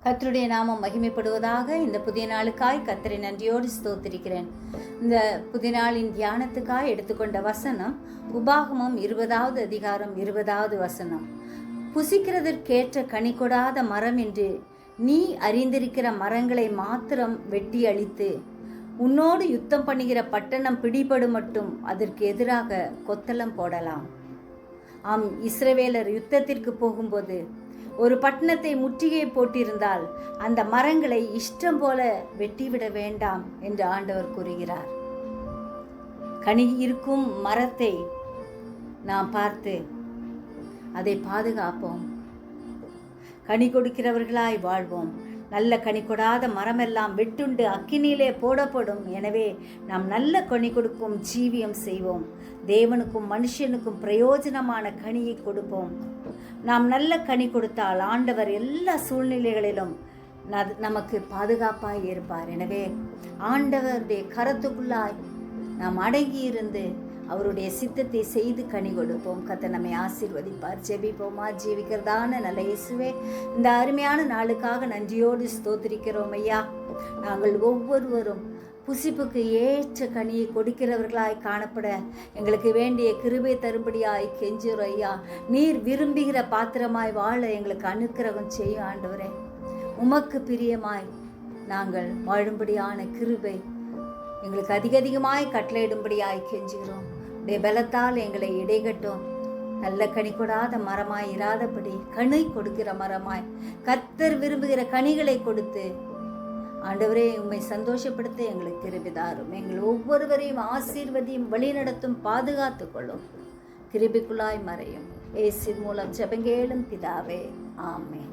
கர்த்தருடைய நாமம் மகிமைப்படுவதாக. இந்த புதிய நாளுக்காய் கர்த்தரை நன்றியோடு ஸ்தோத்திரிக்கிறேன். இந்த புதிய நாளின் தியானத்துக்காய் எடுத்துக்கொண்ட வசனம் உபாகமம் 20வது அதிகாரம் 20வது வசனம். புசிக்கிறதற்கேற்ற கனி கொடாத மரம் என்று நீ அறிந்திருக்கிற மரங்களை மாத்திரம் வெட்டி அழித்து உன்னோடு யுத்தம் பண்ணுகிற பட்டணம் பிடிபடும் மட்டும் அதற்கு எதிராக கொத்தளம் போடலாம். ஆம், இஸ்ரவேலர் யுத்தத்திற்கு போகும்போது ஒரு பட்டணத்தை முற்றுகை போட்டிருந்தால் அந்த மரங்களை இஷ்டம் போல வெட்டிவிட வேண்டாம் என்று ஆண்டவர் கூறுகிறார். கனி இருக்கும் மரத்தை நாம் பார்த்து அதை பாதுகாப்போம், கனி கொடுக்கிறவர்களாய் வாழ்வோம். நல்ல கனி கொடாத மரமெல்லாம் வெட்டுண்டு அக்கினியிலே போடப்படும். எனவே நாம் நல்ல கனி கொடுக்கும் ஜீவியம் செய்வோம். தேவனுக்கும் மனுஷனுக்கும் பிரயோஜனமான கனியை கொடுப்போம். நாம் நல்ல கனி கொடுத்தால் ஆண்டவர் எல்லா சூழ்நிலைகளிலும் நமக்கு பாதுகாப்பாய் இருப்பார். எனவே ஆண்டவருடைய கரத்துக்குள்ளாய் நாம் அடங்கி இருந்து அவருடைய சித்தத்தை செய்து கனி கொடுப்போம். கர்த்தர் நம்மை ஆசீர்வதிப்பார். ஜெபிப்போமா. ஜீவிக்கிறதான நல்ல இயேசுவே, இந்த அருமையான நாளுக்காக நன்றியோடு ஸ்தோத்திரிக்கிறோம் ஐயா. நாங்கள் ஒவ்வொருவரும் புசிப்புக்கு ஏற்ற கனியை கொடுக்கிறவர்களாய் காணப்பட எங்களுக்கு வேண்டிய கிருபை தரும்படியாய் கெஞ்சுறோம் ஐயா. நீர் விரும்புகிற பாத்திரமாய் வாழ எங்களுக்கு அனுக்கிரகம் செய்யும் ஆண்டவரே. உமக்கு பிரியமாய் நாங்கள் வாழும்படியான கிருபை எங்களுக்கு அதிகமாய் கட்டளையிடும்படியாய் கெஞ்சுகிறோம். உடைய பலத்தால் எங்களை இடைகட்டும். நல்ல கனி கொடாத மரமாய் இராதபடி கனி கொடுக்கிற மரமாய் கர்த்தர் விரும்புகிற கனிகளை கொடுத்து ஆண்டவரே உம்மை சந்தோஷப்படுத்த எங்களுக்கு கிருபை தாரும். எங்கள் ஒவ்வொருவரையும் ஆசீர்வதியும் வழிநடத்தும் பாதுகாத்து கொள்ளும். கிருபைக்குள்ளாய் மறையும். இயேசு மூலம் ஜெபங்கேளும் பிதாவே, ஆமென்.